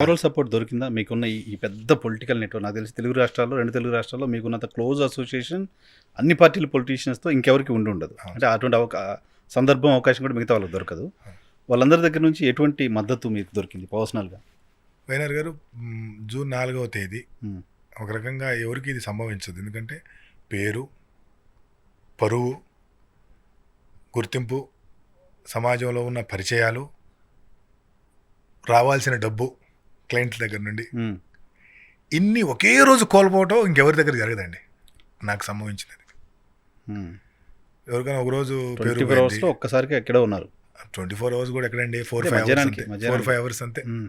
Moral support దొరికిందా? మీకున్న ఈ పెద్ద పొలిటికల్ నెట్‌వర్క్ నాకు తెలిసి తెలుగు రాష్ట్రాల్లో 2 తెలుగు రాష్ట్రాల్లో మీకున్నంత క్లోజ్ అసోసియేషన్ అన్ని పార్టీల పొలిటీషియన్స్‌తో ఇంకెవరికీ ఉండుండదు. అవును. అంటే అటువంటి సందర్భం, అవకాశం కూడా మిగతా వాళ్ళకి దొరకదు. అవును. వాళ్ళందరి దగ్గర నుంచి ఎటువంటి మద్దతు మీకు దొరికింది పర్సనల్‌గా? వైఎన్ఆర్ గారు జూన్ 4వ తేదీ హ్మ్. ఒక రకంగా ఎవరికి ఇది సంభవించదు. ఎందుకంటే పేరు, పరువు, గుర్తింపు, సమాజంలో ఉన్న పరిచయాలు, రావాల్సిన డబ్బు క్లయింట్ల దగ్గర నుండి హ్మ్. ఇన్ని ఒకే రోజు కోల్పోవటం ఇంకెవరి దగ్గర జరగదండి. నాకు సంభవించినది. హ్మ్. ఎవరికైనా ఒక రోజు పేరు 24 అవర్స్‌లో ఒక్కసారిగా ఎక్కడో ఉన్నారు. 24 అవర్స్ కూడా ఎక్కడండి, 4-5 అంటే అవర్స్ మధ్యాహ్నానికి, అంతే. మధ్యాహ్నానికి. 4-5 అవర్స్ అంతే. హ్మ్.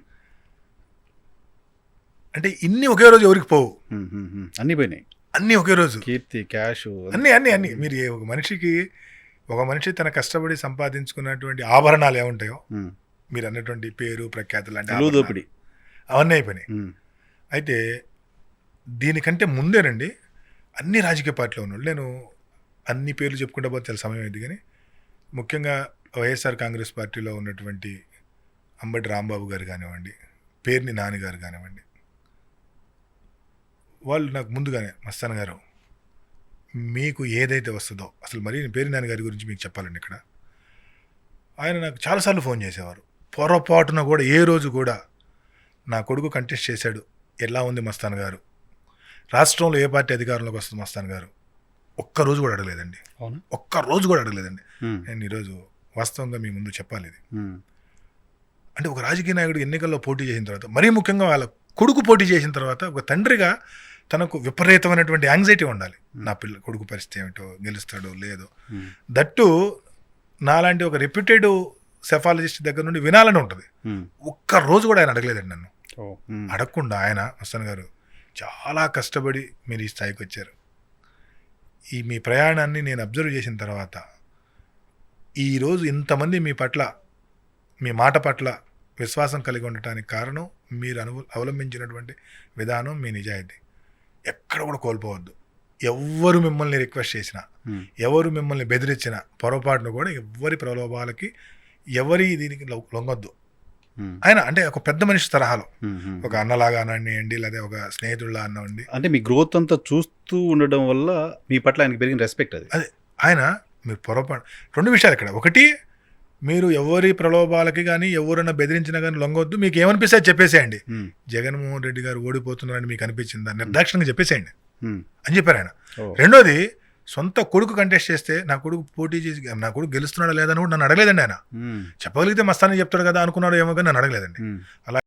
అంటే ఇన్ని ఒకే రోజు ఎవరికి పోవు, హ్మ్. హ్మ్. హ్మ్. అన్నీ పోయినాయి. అన్నీ ఒకే రోజు. కీర్తి, క్యాషు అన్నీ మీరు ఒక మనిషి తన కష్టపడి సంపాదించుకున్నటువంటి ఆభరణాలు ఏముంటాయో, హ్మ్. మీరు అన్నటువంటి పేరు, ప్రఖ్యాతులు అంటే తెలుగు దోపిడీ. అవన్నీ అయిపోయినాయి. హ్మ్. అయితే దీనికంటే ముందేనండి అన్ని రాజకీయ పార్టీలో ఉన్నాడు. నేను అన్ని పేర్లు చెప్పుకుంటా పోతే చాలా సమయం అయింది, కానీ ముఖ్యంగా వైఎస్ఆర్ కాంగ్రెస్ పార్టీలో ఉన్నటువంటి అంబటి రాంబాబు గారు కానివ్వండి, పేర్ని నాని గారు కానివ్వండి, వాళ్ళు నాకు ముందుగానే మస్తాన్ గారు మీకు ఏదైతే వస్తుందో, అసలు మరీ నేను పేరు నాని గారి గురించి మీకు చెప్పాలండి ఇక్కడ. ఆయన నాకు చాలాసార్లు ఫోన్ చేసేవారు. పొరపాటున కూడా ఏ రోజు కూడా నా కొడుకు కంటెస్ట్ చేశాడు, ఎలా ఉంది మస్తాన్ గారు, రాష్ట్రంలో ఏ పార్టీ అధికారంలోకి వస్తుంది మస్తాన్ గారు, ఒక్కరోజు కూడా అడగలేదండి. అవునా? ఒక్కరోజు కూడా అడగలేదండి. హ్మ్. నేను ఈరోజు వాస్తవంగా మీ ముందు చెప్పాలి ఇది. హ్మ్. అంటే ఒక రాజకీయ నాయకుడు ఎన్నికల్లో పోటీ చేసిన తర్వాత, మరీ ముఖ్యంగా వాళ్ళ కొడుకు పోటీ చేసిన తర్వాత, ఒక తండ్రిగా తనకు విపరీతమైనటువంటి యాంగ్జైటీ ఉండాలి. నా కొడుకు పరిస్థితి ఏమిటో, గెలుస్తాడో లేదో. హ్మ్. దట్టు నాలాంటి ఒక రెప్యూటెడ్ సెఫాలజిస్ట్ దగ్గర నుండి వినాలని ఉంటుంది. హ్మ్. ఒక్క రోజు కూడా ఆయన అడగలేదండి నన్ను. ఓహ్! హ్మ్. అడగకుండా ఆయన మస్తాన్ గారు చాలా కష్టపడి మీరు ఈ స్థాయికి వచ్చారు, ఈ మీ ప్రయాణాన్ని నేను అబ్జర్వ్ చేసిన తర్వాత ఈరోజు ఇంతమంది మీ పట్ల, మీ మాట పట్ల విశ్వాసం కలిగి ఉండటానికి కారణం మీరు అవలంబించినటువంటి విధానం, మీ నిజాయితీ. ఎక్కడ కూడా కోల్పోవద్దు. ఎవ్వరు మిమ్మల్ని రిక్వెస్ట్ చేసినా, హ్మ్. ఎవరు మిమ్మల్ని బెదిరించినా, పొరపాటును కూడా ఎవరి ప్రలోభాలకి, ఎవరి దీనికి లొంగొద్దు. హ్మ్. ఆయన అంటే ఒక పెద్ద మనిషి తరహాలో, హ్మ్. హ్మ్. ఒక అన్నలాగా అనండి, లేదా ఒక స్నేహితుల్లా అనండి. అంటే మీ గ్రోత్ అంతా చూస్తూ ఉండడం వల్ల మీ పట్ల ఆయనకి పెరిగిన రెస్పెక్ట్ అది. అదే ఆయన మీరు పొరపాటు 2 విషయాలు ఇక్కడ. ఒకటి, మీరు ఎవరి ప్రలోభాలకి కానీ, ఎవరైనా బెదిరించినా కానీ లొంగొద్దు. మీకు ఏమనిపిస్తే అది చెప్పేసేయండి. హ్మ్. జగన్మోహన్ రెడ్డి గారు ఓడిపోతున్నారని మీకు అనిపించిందా, నిర్దాక్షిణ్యంగా చెప్పేసేయండి హ్మ్. అని చెప్పారు ఆయన. ఓహ్! రెండోది, సొంత కొడుకు కంటెస్ట్ చేస్తే నా కొడుకు పోటీ చేసి నా కొడుకు గెలుస్తున్నాడా లేదని కూడా నన్ను అడగలేదండి ఆయన. హ్మ్. చెప్పగలిగితే మస్తానని చెప్తాడు కదా అనుకున్నాడు ఏమో, కానీ నన్ను అడగలేదండి. హ్మ్. అలా